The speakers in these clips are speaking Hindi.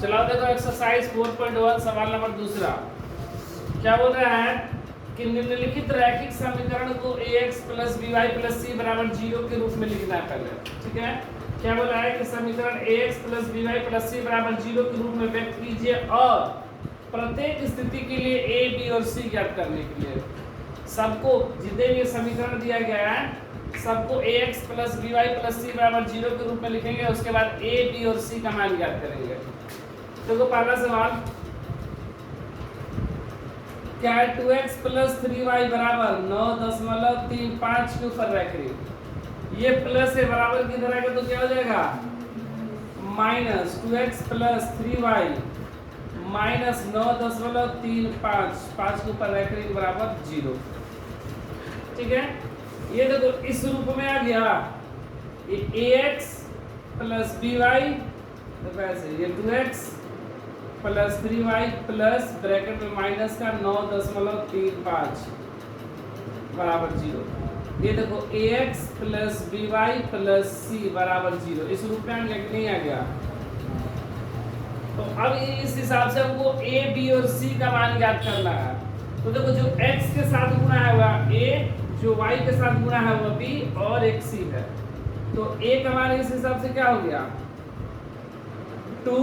चलाओ देखो एक्सरसाइज 4.1 सवाल नंबर दूसरा। क्या बोल रहा है कि निम्नलिखित रैखिक समीकरण को ax plus by plus c बराबर 0 के रूप में लिखना है पहले। ठीक है, क्या बोल रहा है कि समीकरण ax plus by plus c बराबर 0 के रूप में व्यक्त कीजिए और प्रत्येक स्थिति के लिए a b और c ज्ञात करने के लिए सबको जितने भी समीकरण दिया गया है सबको ax plus by plus c बराबर 0 के रूप में लिखेंगे। उसके बाद a b और c का मान ज्ञात करेंगे। देखो पहला सवाल क्या है, 2x प्लस 3y बराबर 9.35 के ऊपर रख रही, ये प्लस है बराबर की तरह का तो क्या हो जाएगा minus 2x plus 3y minus 9.35 5 के ऊपर रख रही बराबर 0। ठीक है, ये देखो इस रूप में आ गया, ये ax प्लस by तो वैसे ये 2x plus 3y plus bracket में माइनस का 9.35 बराबर 0। ये देखो ax plus by plus c बराबर 0 इस रूप में आ गया कि नहीं आ गया। तो अब इस हिसाब से हमको a b और c का मान ज्ञात करना है। तो देखो जो x के साथ गुणा है वह a, जो y के साथ गुणा है वह b और एक c है। तो a का मान इस हिसाब से क्या हो गया 2,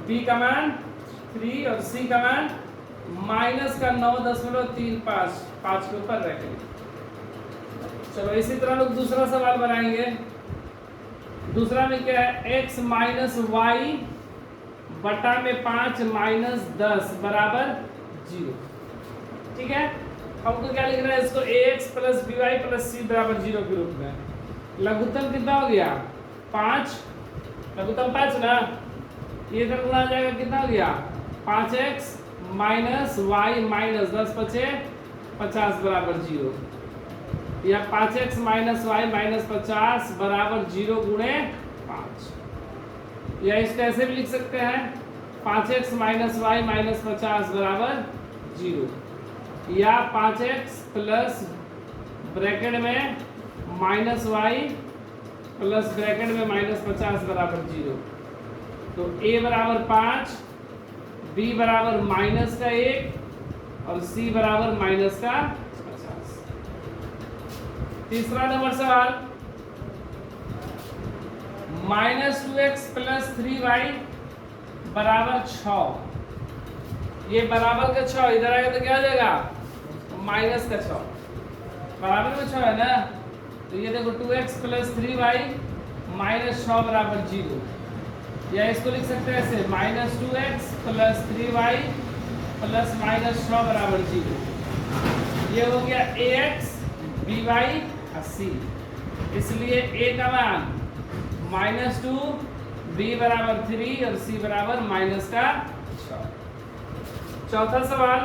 b का मान 3 और c का मान माइनस का 9.35 5 के ऊपर रख लें। चलो इसी तरह लोग दूसरा सवाल बनाएंगे। दूसरा में क्या है, x माइनस वाई बटा में 5 माइनस 10 बराबर 0। ठीक है, हमको क्या लिखना है, इसको ax plus by plus c बराबर 0 के रूप में। लघुत्तम कितना हो गया 5, लघुत्तम 5 ना, ये इधर गुणा जाएगा कितना हो गया 5x माइनस वाई माइनस 10 पचे 50 बराबर 0, या 5x माइनस वाई माइनस 50 बराबर 0 गुणे 5, या इसको ऐसे भी लिख सकते हैं 5x माइनस वाई माइनस 50 बराबर 0, या 5x प्लस ब्रैकेट में माइनस वाई प्लस ब्रैकेट में माइनस 50 बराबर 0। तो a बराबर 5, b बराबर माइनस का 1 और c बराबर माइनस का 50। तीसरा नंबर सवाल, माइनस 2x प्लस 3y बराबर 6, ये बराबर का 6 इधर आएगा तो क्या हो जाएगा माइनस का 6, बराबर में 6 है ना। तो ये देखो 2x प्लस 3y माइनस 6 बराबर 0, या इसको लिख सकते हैं ऐसे minus 2x plus 3y plus minus 6 बराबर 0। ये हो गया ax by और c, इसलिए a का मान माइनस 2, b बराबर 3 और c बराबर माइनस का 6। चौथा सवाल,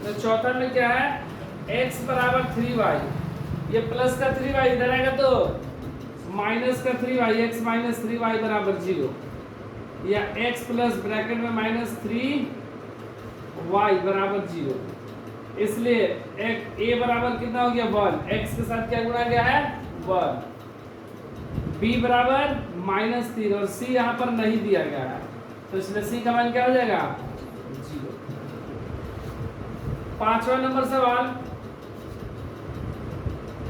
तो चौथा में क्या है, x बराबर 3y, ये प्लस का 3y इधर आएगा तो माइनस का 3y, x माइनस 3y बराबर 0, या x प्लस ब्रैकेट में माइनस 3y बराबर 0। इसलिए a बराबर कितना हो गया 1, x के साथ क्या गुणा गया है 1, b बराबर माइनस 3 और c यहाँ पर नहीं दिया गया है, तो इसलिए c का मान क्या हो जाएगा 0। पांचवा नंबर सवाल,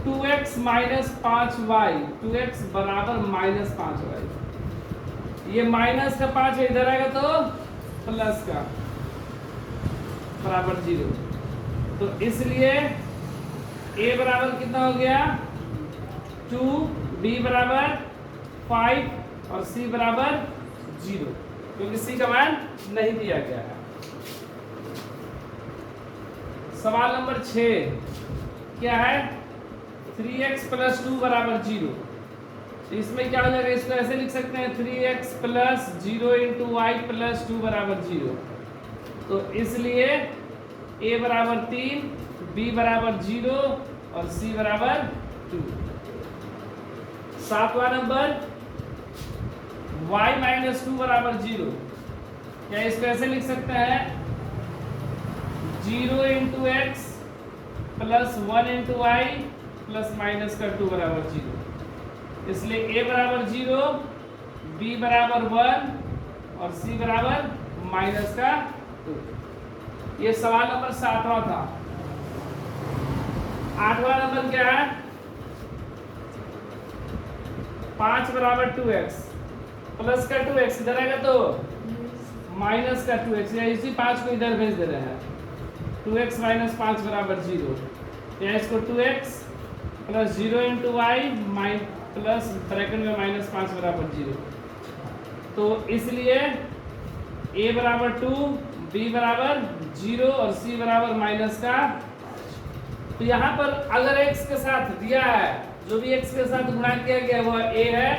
2x माइनस 5y, 2x बराबर माइनस 5y, ये माइनस का 5 इधर आएगा तो प्लस का बराबर 0। तो इसलिए a बराबर कितना हो गया 2, b बराबर 5 और c बराबर 0, क्योंकि c का मान नहीं दिया गया है। सवाल नंबर 6 क्या है, 3x प्लस 2 बराबर 0। इसमें क्या हो जाएगा, इसको ऐसे लिख सकते हैं 3x plus 0 into y plus 2 बराबर 0। तो इसलिए a बराबर 3, b बराबर 0 और c बराबर 2। सातवां नंबर, y माइनस 2 बराबर 0, क्या इसको ऐसे लिख सकते हैं 0 into x plus 1 into y plus minus का 2 बराबर 0। इसलिए a बराबर 0, b बराबर 1 और c बराबर माइनस का 2। ये सवाल नंबर 7वां था। 8वां नंबर क्या है? 5 बराबर 2x प्लस का 2x इधर आएगा तो माइनस का 2x, या इसी 5 को इधर भेज दे रहे हैं। 2x माइनस 5 बराबर 0, या इसको 2x plus 0 into y plus bracket में माइनस 5 बराबर 0। तो इसलिए a बराबर 2, b बराबर 0 और c बराबर माइनस का। तो यहाँ पर अगर x के साथ दिया है, जो भी x के साथ गुणा किया गया है वह a है,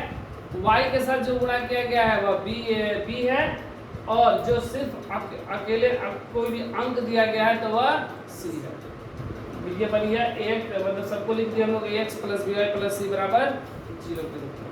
y के साथ जो गुणा किया गया है वह b है, और जो सिर्फ अकेले कोई भी अंक दिया गया है तो वह c है। ये बन गया एक, मतलब सबको लिख दिया हम लोग ax plus by plus c बराबर 0 के रूप में।